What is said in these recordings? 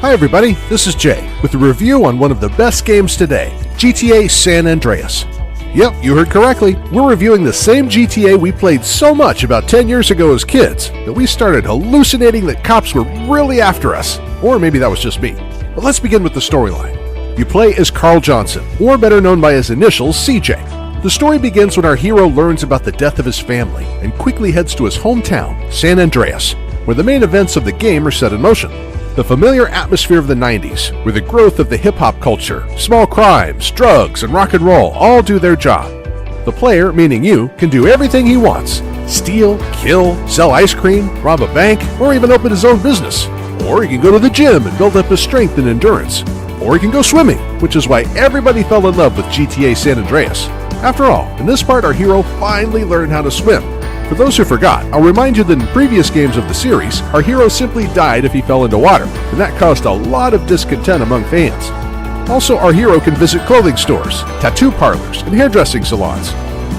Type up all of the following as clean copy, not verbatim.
Hi everybody, this is Jay with a review on one of the best games today, GTA San Andreas. Yep, you heard correctly. We're reviewing the same GTA we played so much about 10 years ago as kids that we started hallucinating that cops were really after us. Or maybe that was just me. But let's begin with the storyline. You play as Carl Johnson, or better known by his initials, CJ. The story begins when our hero learns about the death of his family and quickly heads to his hometown, San Andreas, where the main events of the game are set in motion. The familiar atmosphere of the 90s, where the growth of the hip-hop culture, small crimes, drugs, and rock and roll all do their job. The player, meaning you, can do everything he wants. Steal, kill, sell ice cream, rob a bank, or even open his own business. Or he can go to the gym and build up his strength and endurance. Or he can go swimming, which is why everybody fell in love with GTA San Andreas. After all, in this part our hero finally learned how to swim. For those who forgot, I'll remind you that in previous games of the series, our hero simply died if he fell into water, and that caused a lot of discontent among fans. Also, our hero can visit clothing stores, tattoo parlors, and hairdressing salons.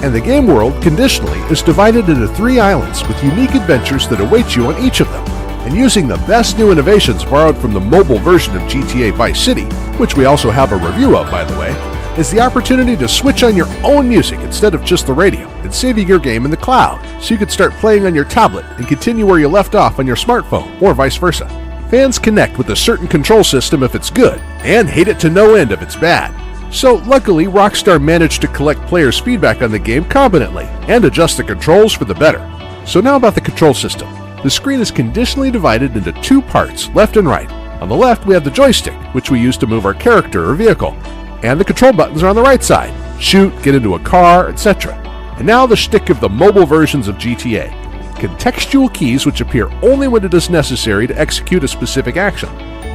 And the game world, conditionally, is divided into 3 islands with unique adventures that await you on each of them. And using the best new innovations borrowed from the mobile version of GTA Vice City, which we also have a review of by the way, is the opportunity to switch on your own music instead of just the radio, and saving your game in the cloud, so you can start playing on your tablet and continue where you left off on your smartphone, or vice versa. Fans connect with a certain control system if it's good, and hate it to no end if it's bad. So luckily, Rockstar managed to collect players' feedback on the game competently, and adjust the controls for the better. So now about the control system. The screen is conditionally divided into 2 parts, left and right. On the left, we have the joystick, which we use to move our character or vehicle. And the control buttons are on the right side. Shoot, get into a car, etc. And now the shtick of the mobile versions of GTA. Contextual keys which appear only when it is necessary to execute a specific action.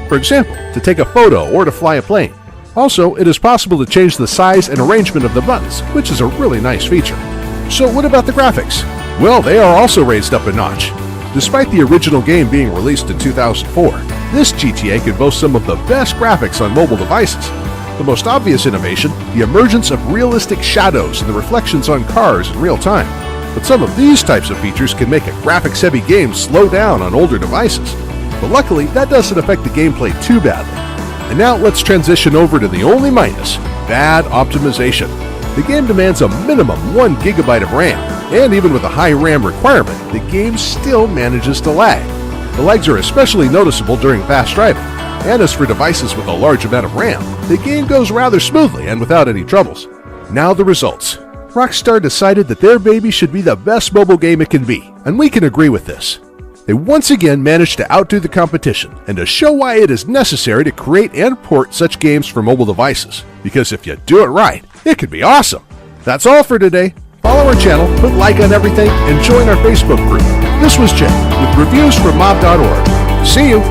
For example, to take a photo or to fly a plane. Also, it is possible to change the size and arrangement of the buttons, which is a really nice feature. So what about the graphics? Well, they are also raised up a notch. Despite the original game being released in 2004, this GTA can boast some of the best graphics on mobile devices. The most obvious innovation, the emergence of realistic shadows and the reflections on cars in real time. But some of these types of features can make a graphics-heavy game slow down on older devices. But luckily, that doesn't affect the gameplay too badly. And now let's transition over to the only minus, bad optimization. The game demands a minimum 1 GB of RAM, and even with a high RAM requirement, the game still manages to lag. The lags are especially noticeable during fast driving. And as for devices with a large amount of RAM, the game goes rather smoothly and without any troubles. Now the results. Rockstar decided that their baby should be the best mobile game it can be, and we can agree with this. They once again managed to outdo the competition and to show why it is necessary to create and port such games for mobile devices. Because if you do it right, it could be awesome. That's all for today. Follow our channel, put like on everything, and join our Facebook group. This was Jay with reviews from mob.org. See you!